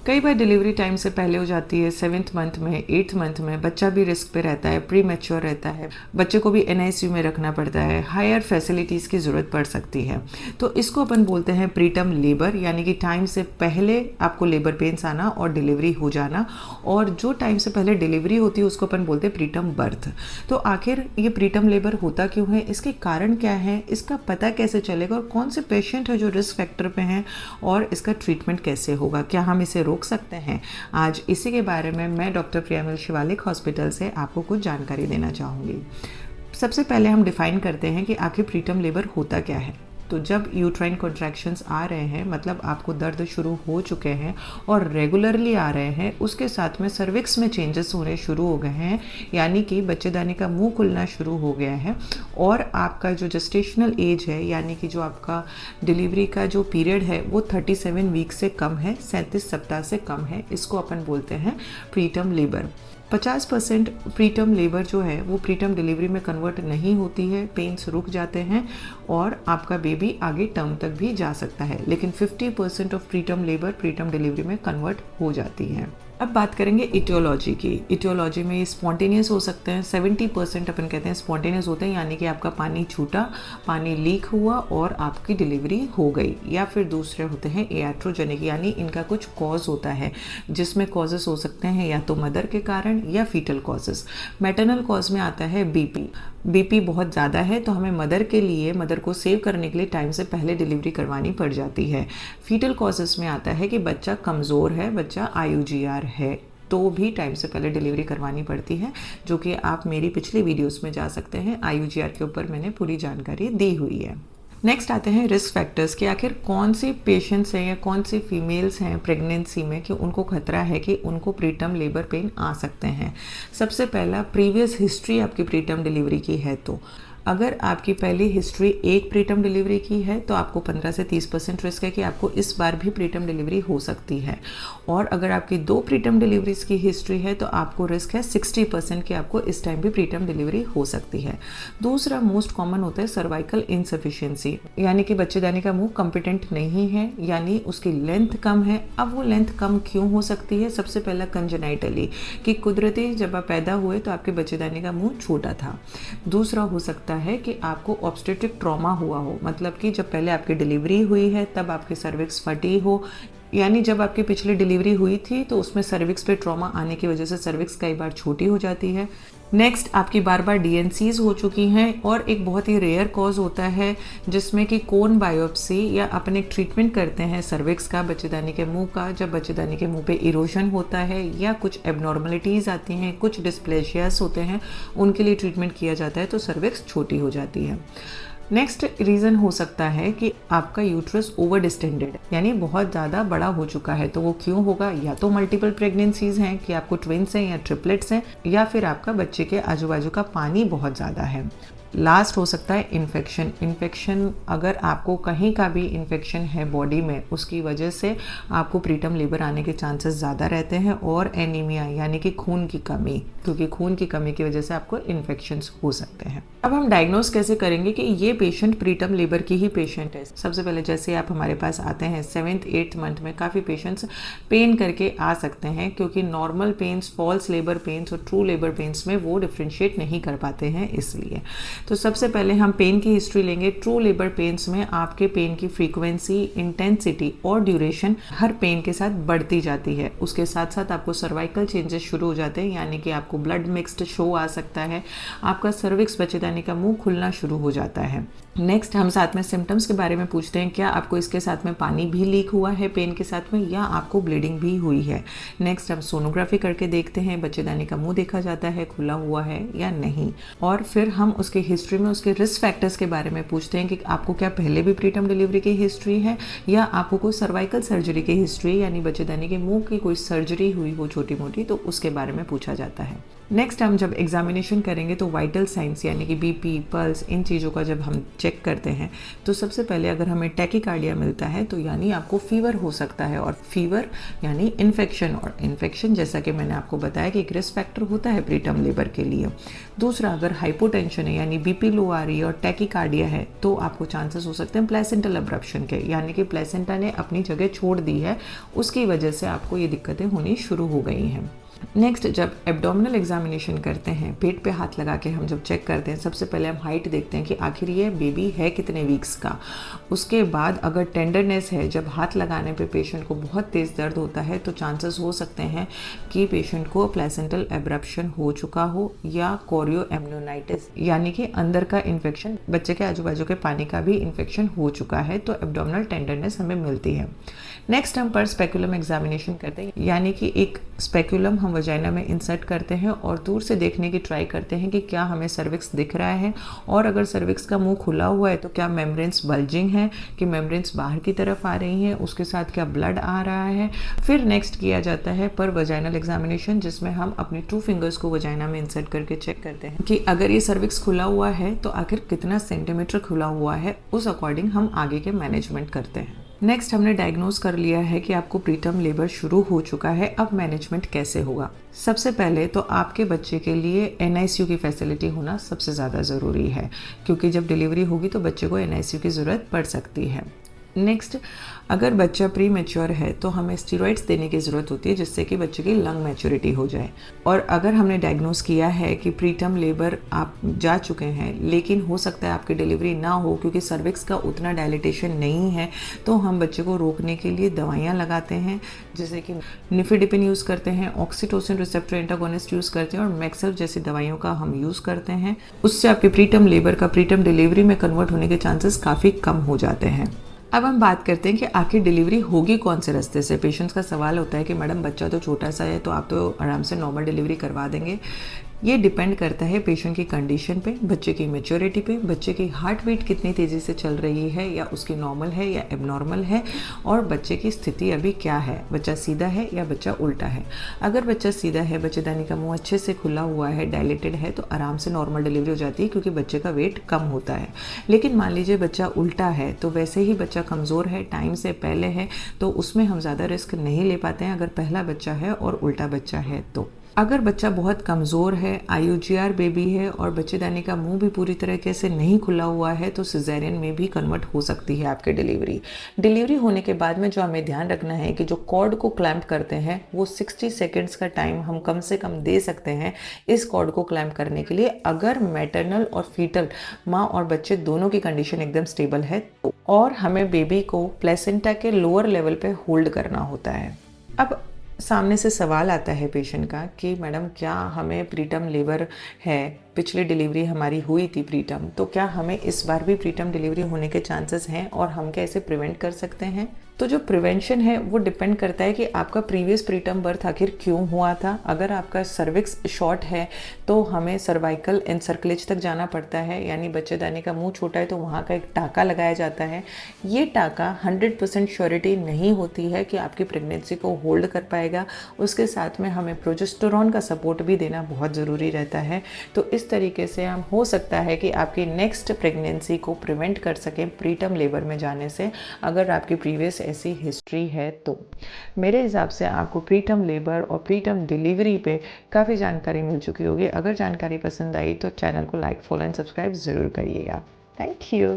कई बार delivery time से पहले हो जाती है, 7th मंथ में, 8th मंथ में, बच्चा भी रिस्क पे रहता है, प्री मैच्योर रहता है, बच्चे को भी NICU में रखना पड़ता है, हायर फैसिलिटीज़ की ज़रूरत पड़ सकती है। तो इसको अपन बोलते हैं प्रीटर्म लेबर, यानी कि टाइम से पहले आपको लेबर पेन्स आना और डिलीवरी हो जाना, और जो टाइम से पहले डिलीवरी होती है उसको अपन बोलते हैं प्रीटर्म बर्थ। तो आखिर ये प्रीटर्म लेबर होता क्यों है, इसके कारण क्या है, इसका पता कैसे चलेगा और कौन से पेशेंट है जो रिस्क फैक्टर पे हैं और इसका ट्रीटमेंट कैसे होगा, क्या हम इसे रोक सकते हैं। आज इसी के बारे में मैं डॉक्टर प्रियामिल शिवालिक हॉस्पिटल से आपको कुछ जानकारी देना चाहूँगी। सबसे पहले हम डिफ़ाइन करते हैं कि आखिर प्रीटर्म लेबर होता क्या है। तो जब यूट्राइन कॉन्ट्रैक्शंस आ रहे हैं, मतलब आपको दर्द शुरू हो चुके हैं और रेगुलरली आ रहे हैं, उसके साथ में सर्विक्स में चेंजेस होने शुरू हो गए हैं, यानी कि बच्चेदानी का मुंह खुलना शुरू हो गया है, और आपका जो जेस्टेशनल एज है, यानी कि जो आपका डिलीवरी का जो पीरियड है वो 37 वीक से कम है, 37 सप्ताह से कम है, इसको अपन बोलते हैं प्रीटर्म लेबर। 50% प्रीटर्म लेबर जो है वो प्रीटर्म डिलीवरी में कन्वर्ट नहीं होती है, पेन्स रुक जाते हैं और आपका बेबी आगे टर्म तक भी जा सकता है, लेकिन 50% of preterm labour preterm delivery में कन्वर्ट हो जाती है। अब बात करेंगे इटियोलॉजी की। इटियोलॉजी में ये स्पॉन्टेनियस हो सकते हैं, 70% अपन कहते हैं स्पॉन्टेनियस होते हैं, यानी कि आपका पानी छूटा, पानी लीक हुआ और आपकी डिलीवरी हो गई। या फिर दूसरे होते हैं iatrogenic, यानी इनका कुछ कॉज होता है, जिसमें कॉजेस हो सकते हैं या तो मदर के कारण या फीटल कॉजेस। मैटरनल कॉज में आता है बीपी बहुत ज़्यादा है तो हमें मदर को सेव करने के लिए टाइम से पहले डिलीवरी करवानी पड़ जाती है। फीटल कॉजेस में आता है कि बच्चा कमज़ोर है, बच्चा IUGR है, तो भी टाइम से पहले डिलीवरी करवानी पड़ती है, जो कि आप मेरी पिछली वीडियोस में जा सकते हैं। IUGR के ऊपर मैंने पूरी जानकारी दी हुई है। नेक्स्ट आते हैं रिस्क फैक्टर्स कि आखिर कौन से पेशेंट्स हैं या कौन सी फीमेल्स हैं प्रेगनेंसी में कि उनको खतरा है कि उनको प्रीटर्म लेबर पेन आ सकते हैं। सबसे पहला, प्रीवियस हिस्ट्री आपकी प्रीटर्म डिलीवरी की है तो अगर आपकी पहली हिस्ट्री एक प्रीटर्म डिलीवरी की है तो आपको 15 से 30% रिस्क है कि आपको इस बार भी प्रीटर्म डिलीवरी हो सकती है, और अगर आपकी 2 प्रीटर्म डिलीवरीज की हिस्ट्री है तो आपको रिस्क है 60% कि आपको इस टाइम भी प्रीटर्म डिलीवरी हो सकती है। दूसरा मोस्ट कॉमन होता है सर्वाइकल इनसफिशिएंसी, यानी कि बच्चेदानी का मुंह कॉम्पिटेंट नहीं है, यानी उसकी लेंथ कम है। अब वो लेंथ कम क्यों हो सकती है? सबसे पहला कंजेनाइटली, कि कुदरती जब आप पैदा हुए तो आपके बच्चेदानी का मुंह छोटा था। दूसरा हो सकता है कि आपको ऑब्स्टेट्रिक ट्रॉमा हुआ हो, मतलब कि जब पहले आपकी डिलीवरी हुई है तब आपकी सर्विक्स फटी हो, यानी जब आपकी पिछली डिलीवरी हुई थी तो उसमें सर्विक्स पे ट्रॉमा आने की वजह से सर्विक्स कई बार छोटी हो जाती है। नेक्स्ट, आपकी बार बार DNCs हो चुकी हैं, और एक बहुत ही रेयर कॉज होता है जिसमें कि कोन बायोप्सी या अपन एक ट्रीटमेंट करते हैं सर्विक्स का, बच्चेदानी के मुंह का। जब बच्चेदानी के मुंह पे इरोजन होता है या कुछ एबनॉर्मलिटीज़ आती हैं, कुछ डिस्प्लेशियास होते हैं, उनके लिए ट्रीटमेंट किया जाता है तो सर्विक्स छोटी हो जाती है। नेक्स्ट रीज़न हो सकता है कि आपका यूट्रस ओवर डिस्टेंडेड, यानी बहुत ज़्यादा बड़ा हो चुका है। तो वो क्यों होगा? या तो मल्टीपल प्रेगनेंसीज हैं कि आपको ट्विंस हैं या ट्रिपलेट्स हैं, या फिर आपका बच्चे के आजू बाजू का पानी बहुत ज़्यादा है। लास्ट हो सकता है इन्फेक्शन। अगर आपको कहीं का भी इन्फेक्शन है बॉडी में, उसकी वजह से आपको प्रीटर्म लेबर आने के चांसेस ज़्यादा रहते हैं। और एनीमिया, यानी कि खून की कमी, क्योंकि खून की कमी की वजह से आपको इन्फेक्शंस हो सकते हैं। अब हम डायग्नोस कैसे करेंगे कि ये पेशेंट प्रीटर्म लेबर की ही पेशेंट है? सबसे पहले जैसे आप हमारे पास आते हैं 7th 8th मंथ में, काफ़ी पेशेंट्स पेन करके आ सकते हैं, क्योंकि normal pains, false labour pains और ट्रू लेबर पेन्स में वो डिफ्रेंशिएट नहीं कर पाते हैं, इसलिए। तो सबसे पहले हम पेन की हिस्ट्री लेंगे। ट्रू लेबर पेन्स में आपके पेन की फ्रीक्वेंसी, इंटेंसिटी और ड्यूरेशन हर पेन के साथ बढ़ती जाती है। उसके साथ साथ आपको सर्वाइकल चेंजेस शुरू हो जाते हैं, यानी कि आपको ब्लड मिक्स्ड शो आ सकता है, आपका सर्विक्स बच्चेदानी का मुंह खुलना शुरू हो जाता है। नेक्स्ट, हम साथ में सिम्टम्स के बारे में पूछते हैं, क्या आपको इसके साथ में पानी भी लीक हुआ है पेन के साथ में, या आपको ब्लीडिंग भी हुई है। नेक्स्ट, हम सोनोग्राफी करके देखते हैं बच्चेदानी का मुंह देखा जाता है खुला हुआ है या नहीं। और फिर हम उसके हिस्ट्री में उसके रिस्क फैक्टर्स के बारे में पूछते हैं कि आपको क्या पहले भी प्रीटर्म डिलीवरी की हिस्ट्री है, या आपको कोई सर्वाइकल सर्जरी की हिस्ट्री, यानी बच्चेदानी के मुंह की कोई सर्जरी हुई हो छोटी मोटी, तो उसके बारे में पूछा जाता है। नेक्स्ट हम जब एग्जामिनेशन करेंगे तो वाइटल साइंस यानी कि बीपी, पल्स, इन चीज़ों का जब हम चेक करते हैं तो सबसे पहले अगर हमें टैकीकार्डिया मिलता है तो यानी आपको फीवर हो सकता है, और फीवर यानी इन्फेक्शन, और इन्फेक्शन जैसा कि मैंने आपको बताया कि एक रिस्क फैक्टर होता है प्रीटर्म लेबर के लिए। दूसरा, अगर हाइपोटेंशन है यानी बीपी लो आ रही है और टैकीकार्डिया है तो आपको चांसेस हो सकते हैं प्लेसेंटल अब्रप्शन के, यानी कि प्लेसेंटा ने अपनी जगह छोड़ दी है, उसकी वजह से आपको ये दिक्कतें होनी शुरू हो गई हैं। नेक्स्ट, जब एब्डोमिनल एग्जामिनेशन करते हैं, पेट पे हाथ लगा के हम जब चेक करते हैं, सबसे पहले हम हाइट देखते हैं कि आखिर ये बेबी है कितने वीक्स का। उसके बाद अगर टेंडरनेस है, जब हाथ लगाने पे पेशेंट को बहुत तेज़ दर्द होता है तो चांसेस हो सकते हैं कि पेशेंट को प्लेसेंटल एब्रप्शन हो चुका हो या कोरियो एमनियोनाइटिस यानी कि अंदर का इन्फेक्शन, बच्चे के आजू बाजू के पानी का भी इन्फेक्शन हो चुका है, तो एब्डोमिनल टेंडरनेस हमें मिलती है। नेक्स्ट हम पर स्पेकुलम एग्जामिनेशन करते हैं, यानी कि एक स्पेकुलम हम वजाइना में इंसर्ट करते हैं और दूर से देखने की ट्राई करते हैं कि क्या हमें सर्विक्स दिख रहा है, और अगर सर्विक्स का मुंह खुला हुआ है तो क्या मेम्ब्रेन्स बल्जिंग है, कि मेम्ब्रेन्स बाहर की तरफ आ रही हैं, उसके साथ क्या ब्लड आ रहा है। फिर नेक्स्ट किया जाता है पर वजाइनल एग्जामिनेशन, जिसमें हम अपनी 2 फिंगर्स को वजाइना में इंसर्ट करके चेक करते हैं कि अगर ये सर्विक्स खुला हुआ है तो आखिर कितना सेंटीमीटर खुला हुआ है, उस अकॉर्डिंग हम आगे के मैनेजमेंट करते हैं। नेक्स्ट, हमने डायग्नोज कर लिया है कि आपको प्रीटर्म लेबर शुरू हो चुका है, अब मैनेजमेंट कैसे होगा। सबसे पहले तो आपके बच्चे के लिए NICU की फैसिलिटी होना सबसे ज़्यादा ज़रूरी है, क्योंकि जब डिलीवरी होगी तो बच्चे को NICU की ज़रूरत पड़ सकती है। नेक्स्ट, अगर बच्चा प्री मैच्योर है तो हमें स्टीरॉइड्स देने की ज़रूरत होती है जिससे कि बच्चे की लंग मैच्योरिटी हो जाए। और अगर हमने डायग्नोस किया है कि प्रीटर्म लेबर आप जा चुके हैं लेकिन हो सकता है आपकी डिलीवरी ना हो क्योंकि सर्विक्स का उतना डायलिटेशन नहीं है, तो हम बच्चे को रोकने के लिए दवाइयाँ लगाते हैं, जैसे कि निफिडिपिन यूज़ करते हैं, ऑक्सीटोसिन रिसेप्टर एंटागोनिस्ट यूज़ करते हैं और मैक्सेल जैसी दवाइयों का हम यूज़ करते हैं। उससे आपके प्रीटर्म लेबर का प्रीटर्म डिलीवरी में कन्वर्ट होने के चांसेस काफ़ी कम हो जाते हैं। अब हम बात करते हैं कि आखिर डिलीवरी होगी कौन से रास्ते से। पेशेंट्स का सवाल होता है कि मैडम बच्चा तो छोटा सा है तो आप तो आराम से नॉर्मल डिलीवरी करवा देंगे। ये डिपेंड करता है पेशेंट की कंडीशन पे, बच्चे की मैच्योरिटी पे, बच्चे की हार्ट बीट कितनी तेज़ी से चल रही है या उसकी नॉर्मल है या एबनॉर्मल है, और बच्चे की स्थिति अभी क्या है, बच्चा सीधा है या बच्चा उल्टा है। अगर बच्चा सीधा है, बच्चेदानी का मुंह अच्छे से खुला हुआ है, डायलेटेड है, तो आराम से नॉर्मल डिलीवरी हो जाती है क्योंकि बच्चे का वेट कम होता है। लेकिन मान लीजिए बच्चा उल्टा है, तो वैसे ही बच्चा कमज़ोर है, टाइम से पहले है, तो उसमें हम ज़्यादा रिस्क नहीं ले पाते हैं अगर पहला बच्चा है और उल्टा बच्चा है तो। अगर बच्चा बहुत कमज़ोर है, IUGR बेबी है और बच्चेदानी का मुंह भी पूरी तरीके से नहीं खुला हुआ है, तो सिजेरियन में भी कन्वर्ट हो सकती है आपकी डिलीवरी। डिलीवरी होने के बाद में जो हमें ध्यान रखना है कि जो कॉर्ड को क्लैंप करते हैं वो 60 सेकेंड्स का टाइम हम कम से कम दे सकते हैं इस कॉर्ड को क्लैंप करने के लिए, अगर मैटरनल और फीटल माँ और बच्चे दोनों की कंडीशन एकदम स्टेबल है तो। और हमें बेबी को प्लेसेंटा के लोअर लेवल पे होल्ड करना होता है। अब सामने से सवाल आता है पेशेंट का कि मैडम क्या हमें प्रीटर्म लेबर है, पिछली डिलीवरी हमारी हुई थी प्रीटर्म, तो क्या हमें इस बार भी प्रीटर्म डिलीवरी होने के चांसेस हैं और हम क्या इसे प्रिवेंट कर सकते हैं। तो जो प्रिवेंशन है वो डिपेंड करता है कि आपका प्रीवियस प्रीटर्म बर्थ आखिर क्यों हुआ था। अगर आपका सर्विक्स शॉर्ट है तो हमें सर्वाइकल एनसर्कलेज तक जाना पड़ता है, यानी बच्चेदानी का मुंह छोटा है तो वहाँ का एक टाँका लगाया जाता है। ये टाँका 100% श्योरिटी नहीं होती है कि आपकी प्रेगनेंसी को होल्ड कर पाएगा। उसके साथ में हमें प्रोजेस्टेरॉन का सपोर्ट भी देना बहुत ज़रूरी रहता है। तो इस तरीके से हम हो सकता है कि आपकी नेक्स्ट प्रेगनेंसी को प्रिवेंट कर सकें प्रीटर्म लेबर में जाने से, अगर आपकी प्रीवियस ऐसी हिस्ट्री है तो। मेरे हिसाब से आपको प्रीटर्म लेबर और प्रीटर्म डिलीवरी पे काफ़ी जानकारी मिल चुकी होगी। अगर जानकारी पसंद आई तो चैनल को लाइक, फॉलो एंड सब्सक्राइब ज़रूर करिएगा। Thank you.